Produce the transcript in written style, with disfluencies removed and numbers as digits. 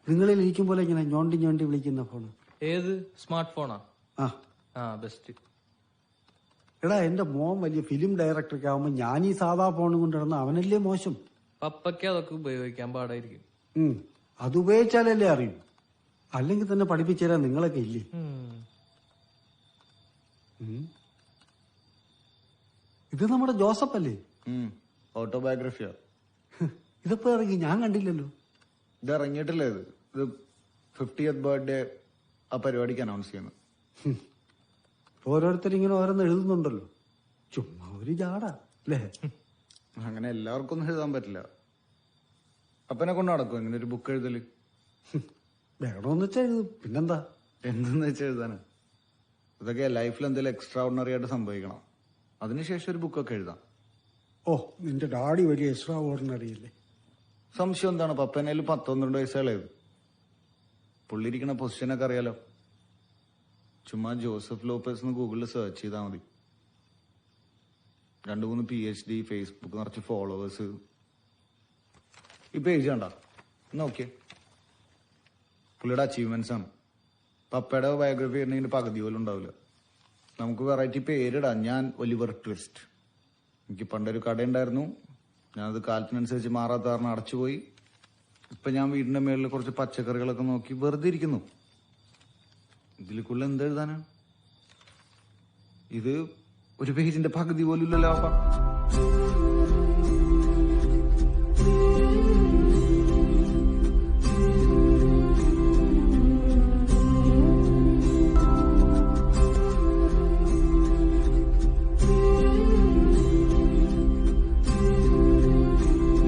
നിങ്ങളിൽ ഇരിക്കും പോലെ ഇങ്ങനെ ഞോണ്ടി ഞോണ്ടി വിളിക്കുന്ന ഫോണ്. ഏത് സ്മാർട്ട് ഫോണാ? ആ ബെസ്റ്റ്. എടാ എന്റെ മോൻ വലിയ ഫിലിം ഡയറക്ടറൊക്കെ ആവുമ്പോ ഞാൻ ഈ സാധാ ഫോൺ കൊണ്ടിരുന്ന അവനല്ലേ മോശം. പപ്പയ്ക്ക് അതൊക്കെ ഉപയോഗിക്കാൻ പാടായിരിക്കും. അത് ഉപയോഗിച്ചാലല്ലേ അറിയൂ. അല്ലെങ്കിൽ തന്നെ പഠിപ്പിച്ചു തരാൻ നിങ്ങളൊക്കെ ഇല്ലേ? ഇത് നമ്മുടെ ജോസഫ് അല്ലേ? ഓട്ടോബയോഗ്രഫിയാ. ഇതിപ്പോ ഇറങ്ങി, ഞാൻ കണ്ടില്ലല്ലോ. ഇത് ഇറങ്ങിയിട്ടില്ലേ? ഇത് 50th ബർത്ത്ഡേ ആ പരിപാടിക്ക് അനൗൺസ് ചെയ്യുന്നു. ഓരോരുത്തരിങ്ങനെ ഓരോന്ന് എഴുതുന്നുണ്ടല്ലോ. ചുമ്മാ ഒരു ജാട അല്ലേ? അങ്ങനെ എല്ലാവർക്കും ഒന്നും എഴുതാൻ പറ്റില്ല. അപ്പനെ കൊണ്ട് നടക്കും ഇങ്ങനെ ഒരു ബുക്ക് എഴുതല്. വേണമെന്ന് വെച്ചാൽ എഴുതും, പിന്നെന്താ? എന്തെന്ന് വെച്ചാൽ എഴുതാന്? ഇതൊക്കെ ലൈഫിൽ എന്തെങ്കിലും എക്സ്ട്രാ ഓർഡിനറി ആയിട്ട് സംഭവിക്കണം, അതിനുശേഷം ഒരു ബുക്കൊക്കെ എഴുതാം. ഓ, നിന്റെ ഡാഡി വലിയ എക്സ്ട്രാ ഓർഡിനറി അല്ലേ? സംശയം എന്താണ്? പപ്പനേലും 12 വയസ്സുകളേത്. പുള്ളിരിക്കണ പൊസിഷനൊക്കെ അറിയാലോ. ചുമ്മാ ജോസഫ് ലോപ്പസ് എന്ന് ഗൂഗിളിൽ സെർച്ച് ചെയ്താൽ മതി. 2-3 PhD, ഫേസ്ബുക്ക് നിറച്ച് ഫോളോവേഴ്സ്. ഈ പേജ് കണ്ട നോക്കിയേ, പുള്ളിയുടെ അച്ചീവ്മെന്റ്സ് ആണ്. പപ്പയുടെ ബയോഗ്രഫി ഉണ്ടെങ്കിൽ പകുതി പോലും ഉണ്ടാവില്ല. നമുക്ക് വെറൈറ്റി പേരിടാം. ഞാൻ ഒലിവർ ട്വിസ്റ്റ്. എനിക്ക് പണ്ടൊരു കടയുണ്ടായിരുന്നു, ഞാനത് കാലത്തിനനുസരിച്ച് മാറാത്ത കാരണം അടച്ചുപോയി. ഇപ്പൊ ഞാൻ വീടിന്റെ മേളിൽ കുറച്ച് പച്ചക്കറികളൊക്കെ നോക്കി വെറുതെ ഇരിക്കുന്നു. ഇതിലേക്കുള്ള എന്തെഴുതാനാണ്? ഇത് ഒരു പേജിന്റെ പകുതി പോലും ഇല്ലല്ലോ.